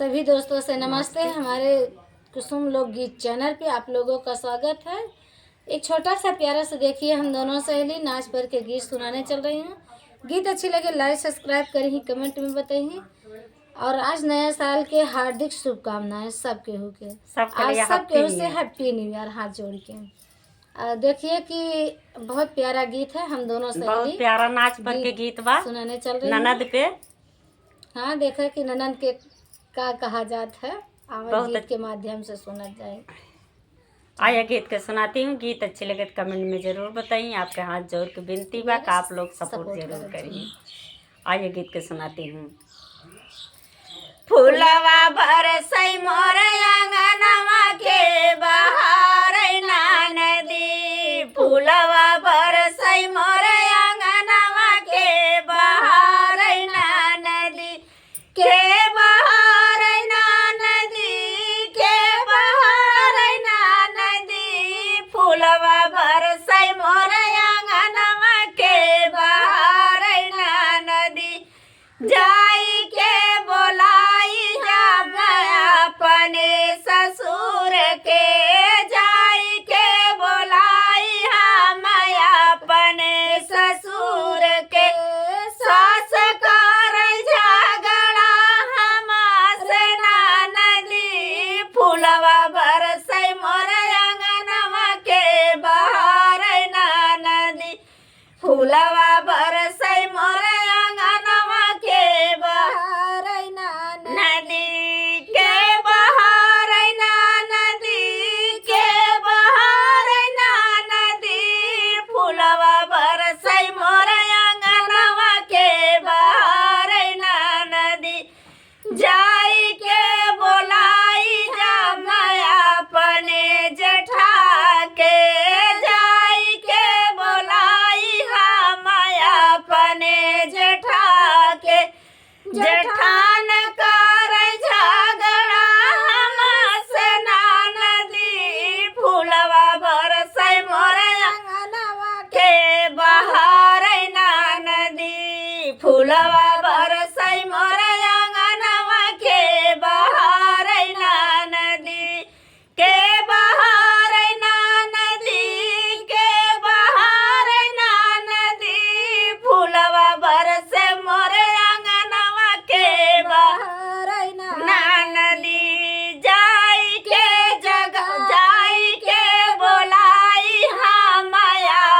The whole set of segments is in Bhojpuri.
सभी दोस्तों से नमस्ते। हमारे कुसुम लोकगीत चैनल पे आप लोगों का स्वागत है। एक छोटा सा प्यारा सा देखिए, हम दोनों सहेली नाच पर के गीत सुनाने चल रही हैं। गीत अच्छी लगे लाइक सब्सक्राइब करिए, कमेंट में बताइए। और आज नया साल के हार्दिक शुभकामनाएं सब केहू के। आज सब केहू से हैप्पी न्यू ईयर हाथ जोड़ के। देखिए कि बहुत प्यारा गीत है। हम दोनों सहेली बहुत प्यारा नाच पर के गीत बा सुनाने चल रही ननद पे। हाँ, देखा कि ननद के का कहा जाता है, बहुत गीत के माध्यम से सुना जाए। आया गीत के सुनाती हूँ। गीत अच्छे लगे तो कमेंट में जरूर बताइए। आपके हाथ जोड़ के विनती बा का आप लोग सपोर्ट जरूर करिए। आइए गीत के सुनाती हूँ। फूलवा बरसई मोर अंगनवा के बहार नदी, फूलवा बरसई मोर अंगनवा के बहार नदी के बहार नदी के बहार नदी, फूलवा बरसई मोर अंगनवा के बहार नदी। जाई के बोलाई जब अपने ससुर के, जाई के बोलाई हम अपने ससुर के, सास कर झगड़ा हमसे नदी, फूलवा बरसई मोर अंगनवा के बहार नदी, फूलवा बरसई मोर अंगनवा के बहार नदी के बहार नदी के बहार नदी, फूलवा बरसई मोर अंगनवा के बहार नदी। जाई के बोलाई जब अपने जेठा के, जाई के बोलाई हम अपने जेठा के, जेठान कर झगड़ा हमसे नदी, फूलवा बरसई मोर अंगनवा के बहार नदी, फूलवा बरसई मोर अंगनवा के बहार नदी के बहार नदी के बहार नदी, फूलवा बरसे मोर अंगनवा के बहार नदी। जाई के जगह जाई के बोलाई हम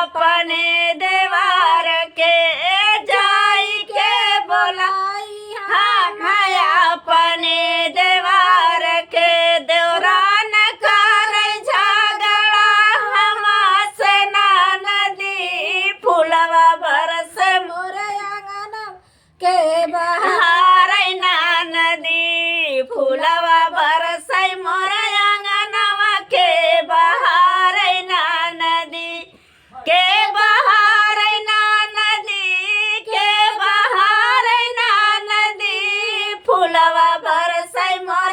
अपने देवार के, जाई के बोलाई हम अपने देवार के, देवरान कर झगड़ा हमसे नदी, फूलवा बरसे मोर अंगनवा के बहार नदी, फूलवा बरसई मोर अंगनवा के बहार नदी के बहार नदी के बहार नदी, फूलवा बरसई मोर